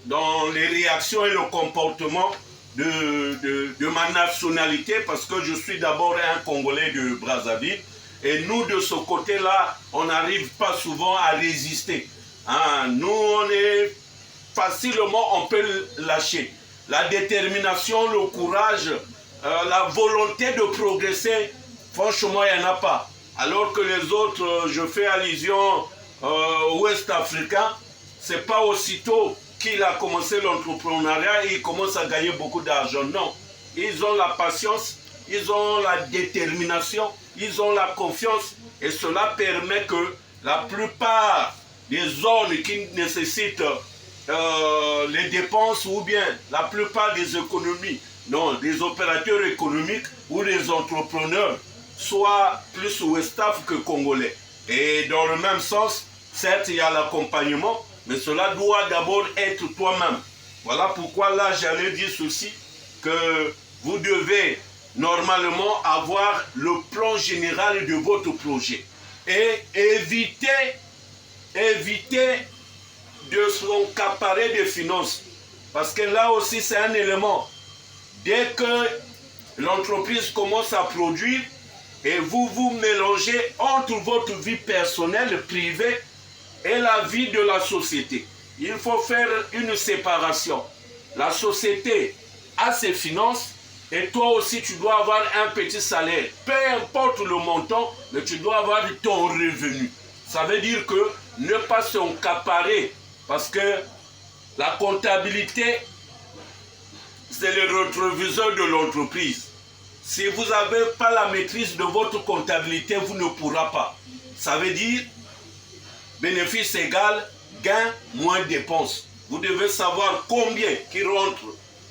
dans les réactions et le comportement de ma nationalité, parce que je suis d'abord un Congolais de Brazzaville. Et nous, de ce côté-là, on n'arrive pas souvent à résister. Hein? Nous, on est facilement, on peut lâcher. La détermination, le courage, la volonté de progresser, franchement, il n'y en a pas. Alors que les autres, je fais allusion ouest africain, c'est pas aussitôt qu'il a commencé l'entrepreneuriat et il commence à gagner beaucoup d'argent. Non, ils ont la patience, ils ont la détermination, ils ont la confiance et cela permet que la plupart des zones qui nécessitent les dépenses ou bien la plupart des économies, non, des opérateurs économiques ou des entrepreneurs soient plus ouest-af que congolais. Et dans le même sens, certes, il y a l'accompagnement, mais cela doit d'abord être toi-même. Voilà pourquoi là, j'allais dire ceci, que vous devez normalement avoir le plan général de votre projet. Et éviter de s'accaparer des finances. Parce que là aussi, c'est un élément. Dès que l'entreprise commence à produire, et vous vous mélangez entre votre vie personnelle, privée, et la vie de la société. Il faut faire une séparation. La société a ses finances et toi aussi tu dois avoir un petit salaire. Peu importe le montant, mais tu dois avoir ton revenu. Ça veut dire que ne pas s'accaparer parce que la comptabilité, c'est le rétroviseur de l'entreprise. Si vous n'avez pas la maîtrise de votre comptabilité, vous ne pourrez pas. Ça veut dire bénéfice égal, gain moins dépenses. Vous devez savoir combien qui rentre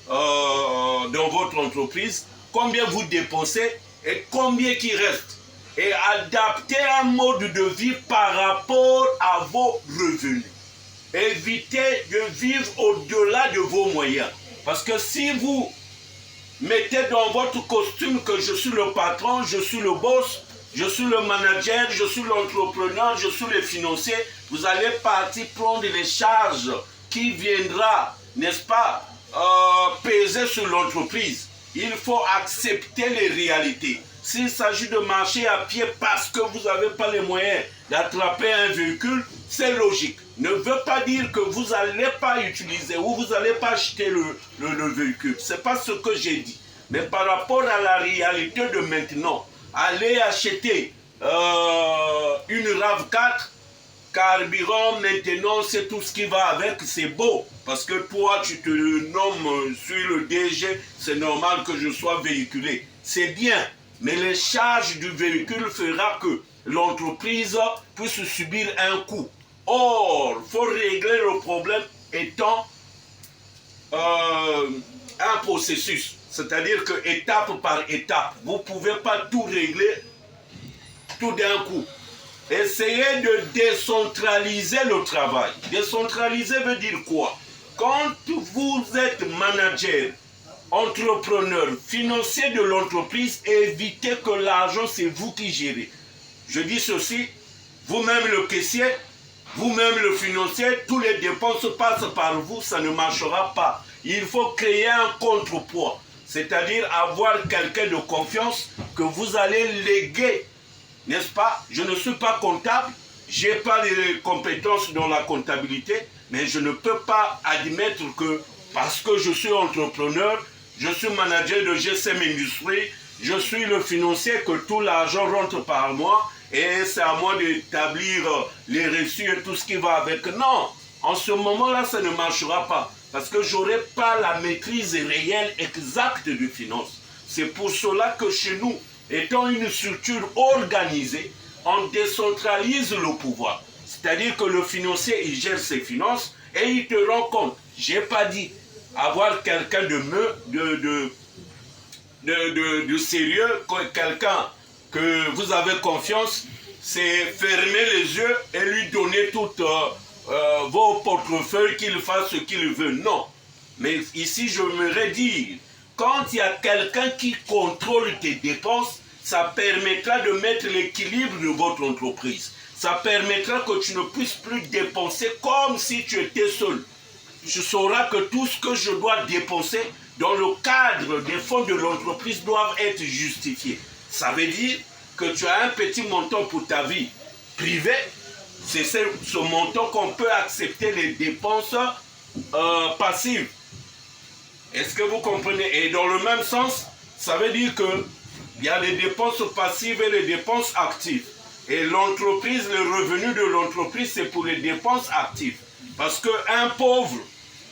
dans votre entreprise, combien vous dépensez et combien qui reste. Et adapter un mode de vie par rapport à vos revenus. Évitez de vivre au-delà de vos moyens. Parce que si vous mettez dans votre costume que je suis le patron, je suis le boss, je suis le manager, je suis l'entrepreneur, je suis le financier, vous allez partir prendre les charges qui viendra, n'est-ce pas, peser sur l'entreprise. Il faut accepter les réalités. S'il s'agit de marcher à pied parce que vous n'avez pas les moyens d'attraper un véhicule, c'est logique. Ne veut pas dire que vous n'allez pas utiliser ou vous n'allez pas acheter le véhicule. Ce n'est pas ce que j'ai dit. Mais par rapport à la réalité de maintenant, allez acheter une RAV4, carburant, maintenance, c'est tout ce qui va avec, c'est beau. Parce que toi, tu te nommes sur le DG, c'est normal que je sois véhiculé. C'est bien, mais les charges du véhicule fera que l'entreprise puisse subir un coût. Or, il faut régler le problème étant un processus. C'est-à-dire que étape par étape, vous ne pouvez pas tout régler tout d'un coup. Essayez de décentraliser le travail. Décentraliser veut dire quoi? Quand vous êtes manager, entrepreneur, financier de l'entreprise, évitez que l'argent, c'est vous qui gérez. Je dis ceci, vous-même le caissier, vous-même le financier, tous les dépenses passent par vous, ça ne marchera pas. Il faut créer un contrepoids, c'est-à-dire avoir quelqu'un de confiance que vous allez léguer, n'est-ce pas? Je ne suis pas comptable, je n'ai pas les compétences dans la comptabilité, mais je ne peux pas admettre que parce que je suis entrepreneur, je suis manager de GSM Industrie, je suis le financier, que tout l'argent rentre par moi et c'est à moi d'établir les reçus et tout ce qui va avec. Non, en ce moment-là, ça ne marchera pas parce que je n'aurai pas la maîtrise réelle, exacte des finances. C'est pour cela que chez nous, étant une structure organisée, on décentralise le pouvoir. C'est-à-dire que le financier, il gère ses finances et il te rend compte. Je n'ai pas dit avoir quelqu'un de sérieux, quelqu'un que vous avez confiance, c'est fermer les yeux et lui donner toutes vos portefeuilles qu'il fasse ce qu'il veut. Non. Mais ici, je voudrais dire, quand il y a quelqu'un qui contrôle tes dépenses, ça permettra de mettre l'équilibre de votre entreprise. Ça permettra que tu ne puisses plus dépenser comme si tu étais seul. je saurai que tout ce que je dois dépenser dans le cadre des fonds de l'entreprise doivent être justifiés. Ça veut dire que tu as un petit montant pour ta vie privée, c'est ce montant qu'on peut accepter les dépenses passives. Est-ce que vous comprenez? Et dans le même sens, ça veut dire qu'il y a les dépenses passives et les dépenses actives. Et l'entreprise, le revenu de l'entreprise, c'est pour les dépenses actives. Parce qu'un pauvre,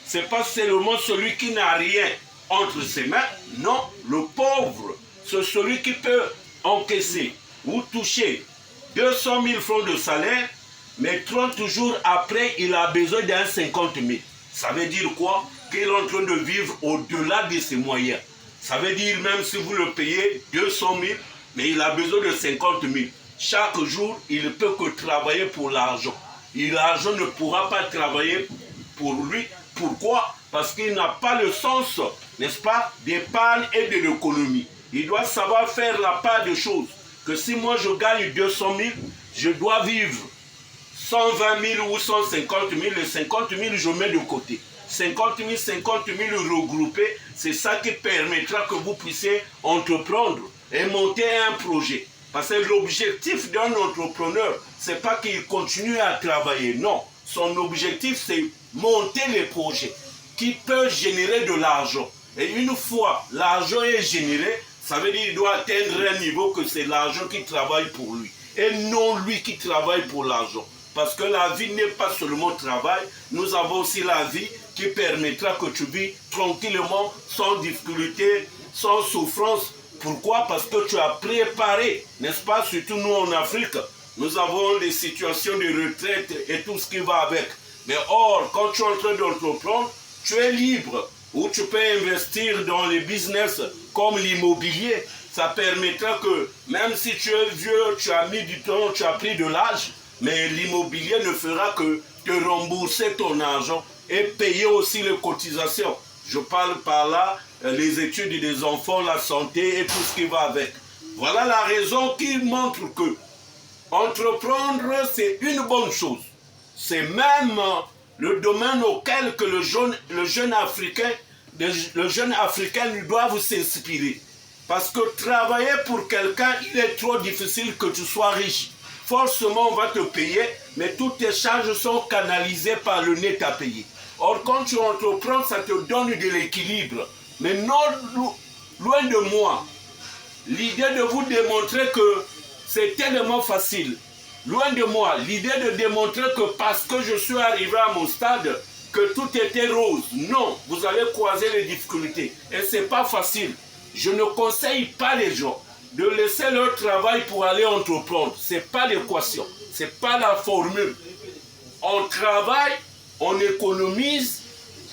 ce n'est pas seulement celui qui n'a rien entre ses mains. Non, le pauvre, c'est celui qui peut encaisser ou toucher 200 000 francs de salaire, mais 30 jours après, il a besoin d'un 50 000. Ça veut dire quoi? Qu'il est en train de vivre au-delà de ses moyens. Ça veut dire même si vous le payez 200 000, mais il a besoin de 50 000. Chaque jour, il ne peut que travailler pour l'argent. Et l'argent ne pourra pas travailler pour lui. Pourquoi? Parce qu'il n'a pas le sens, n'est-ce pas, d'épargne et de l'économie. Il doit savoir faire la part des choses. Que si moi je gagne 200 000, je dois vivre 120 000 ou 150 000, les 50 000 je mets de côté. 50 000 regroupés, c'est ça qui permettra que vous puissiez entreprendre et monter un projet. Parce que l'objectif d'un entrepreneur, ce n'est pas qu'il continue à travailler, non. Son objectif, c'est monter les projets qui peuvent générer de l'argent. Et une fois l'argent est généré, ça veut dire qu'il doit atteindre un niveau que c'est l'argent qui travaille pour lui. Et non lui qui travaille pour l'argent. Parce que la vie n'est pas seulement travail, nous avons aussi la vie qui permettra que tu vis tranquillement, sans difficulté, sans souffrance. Pourquoi? Parce que tu as préparé, n'est-ce pas, surtout nous en Afrique, nous avons des situations de retraite et tout ce qui va avec. Mais or, quand tu es en train d'entreprendre, tu es libre, ou tu peux investir dans les business comme l'immobilier. Ça permettra que, même si tu es vieux, tu as mis du temps, tu as pris de l'âge, mais l'immobilier ne fera que te rembourser ton argent et payer aussi les cotisations. Je parle par là les études des enfants, la santé et tout ce qui va avec. Voilà la raison qui montre que entreprendre, c'est une bonne chose. C'est même le domaine auquel que le jeune Africain doit s'inspirer. Parce que travailler pour quelqu'un, il est trop difficile que tu sois riche. Forcément, on va te payer, mais toutes tes charges sont canalisées par le net à payer. Or, quand tu entreprends, ça te donne de l'équilibre. Mais non, loin de moi, l'idée de vous démontrer que c'est tellement facile. Loin de moi, l'idée de démontrer que parce que je suis arrivé à mon stade, que tout était rose. Non, vous allez croiser les difficultés. Et ce n'est pas facile. Je ne conseille pas les gens de laisser leur travail pour aller entreprendre. Ce n'est pas l'équation. Ce n'est pas la formule. On travaille, on économise,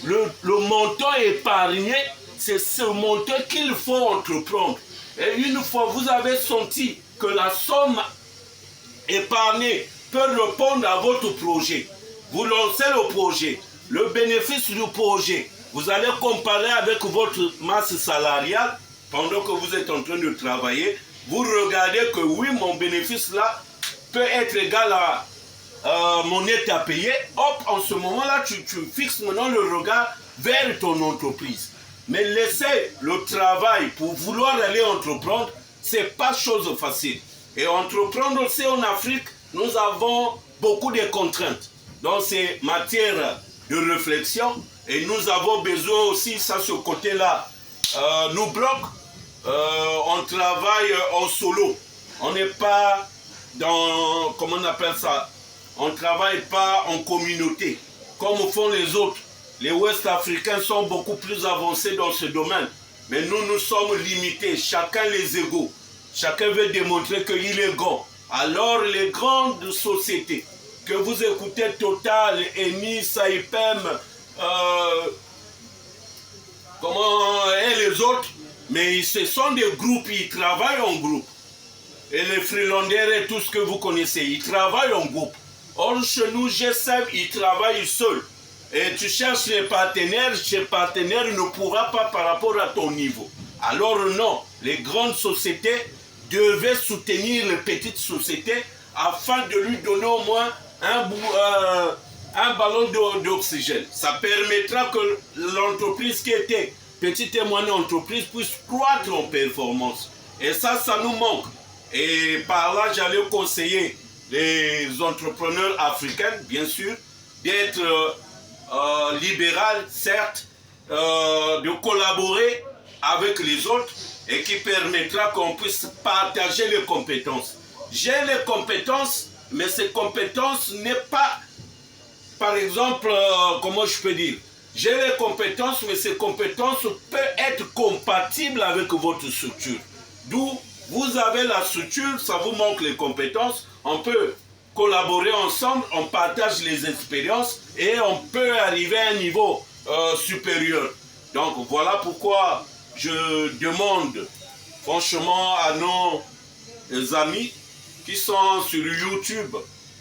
le montant épargné, c'est ce montant qu'il faut entreprendre. Et une fois vous avez senti que la somme épargnée peut répondre à votre projet, vous lancez le projet, le bénéfice du projet, vous allez comparer avec votre masse salariale pendant que vous êtes en train de travailler, vous regardez que oui, mon bénéfice là peut être égal à mon net à payer. Hop, en ce moment-là, tu fixes maintenant le regard vers ton entreprise. Mais laisser le travail pour vouloir aller entreprendre, ce n'est pas chose facile. Et entreprendre aussi en Afrique, nous avons beaucoup de contraintes dans ces matières de réflexion. Et nous avons besoin aussi, ça ce côté-là, nous bloque. On travaille en solo. On n'est pas dans, comment on appelle ça, on ne travaille pas en communauté, comme font les autres. Les Ouest-Africains sont beaucoup plus avancés dans ce domaine. Mais nous sommes limités, chacun les égaux. Chacun veut démontrer qu'il est grand. Alors les grandes sociétés, que vous écoutez Total, Eni, Saipem, et les autres, mais ce sont des groupes, ils travaillent en groupe. Et les freelanders et tout ce que vous connaissez, ils travaillent en groupe. Or, chez nous, GSM, ils travaillent seuls. Et tu cherches les partenaires ne pourra pas par rapport à ton niveau. Alors non, les grandes sociétés devaient soutenir les petites sociétés afin de lui donner au moins un ballon d'oxygène. Ça permettra que l'entreprise qui était petite et moyenne entreprise puisse croître en performance. Et ça nous manque. Et par là, j'allais conseiller les entrepreneurs africains, bien sûr, d'être libéral, certes, de collaborer avec les autres et qui permettra qu'on puisse partager les compétences. J'ai les compétences, mais ces compétences n'est pas, par exemple, comment je peux dire, j'ai les compétences, mais ces compétences peuvent être compatibles avec votre structure. D'où vous avez la structure, ça vous manque les compétences, on peut collaborer ensemble, on partage les expériences et on peut arriver à un niveau supérieur. Donc voilà pourquoi je demande franchement à nos amis qui sont sur YouTube,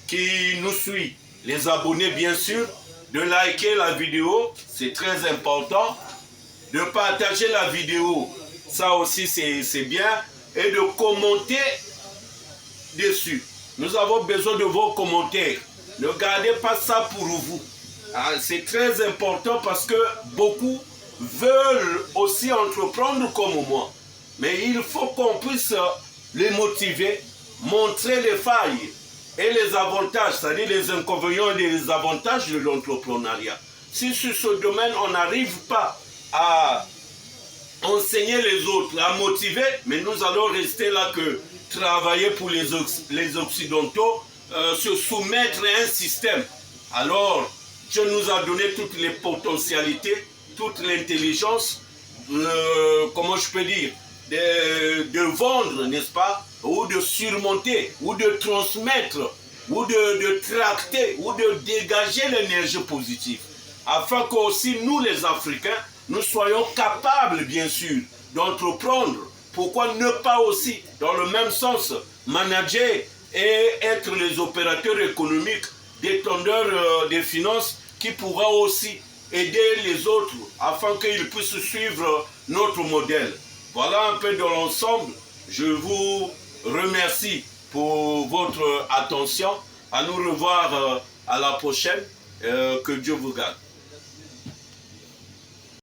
qui nous suivent, les abonnés bien sûr, de liker la vidéo, c'est très important, de partager la vidéo, ça aussi c'est bien, et de commenter dessus. Nous avons besoin de vos commentaires. Ne gardez pas ça pour vous. C'est très important parce que beaucoup veulent aussi entreprendre comme moi. Mais il faut qu'on puisse les motiver, montrer les failles et les avantages, c'est-à-dire les inconvénients et les avantages de l'entrepreneuriat. Si sur ce domaine, on n'arrive pas à enseigner les autres, à motiver, mais nous allons rester là que travailler pour les Occidentaux, se soumettre à un système. Alors, Dieu nous a donné toutes les potentialités, toute l'intelligence, comment je peux dire, de vendre, n'est-ce pas, ou de surmonter, ou de transmettre, ou de tracter, ou de dégager l'énergie positive, afin qu'aussi nous les Africains, nous soyons capables, bien sûr, d'entreprendre. Pourquoi ne pas aussi, dans le même sens, manager et être les opérateurs économiques, détenteurs des finances, qui pourra aussi aider les autres afin qu'ils puissent suivre notre modèle. Voilà un peu dans l'ensemble. Je vous remercie pour votre attention. À nous revoir à la prochaine. Que Dieu vous garde.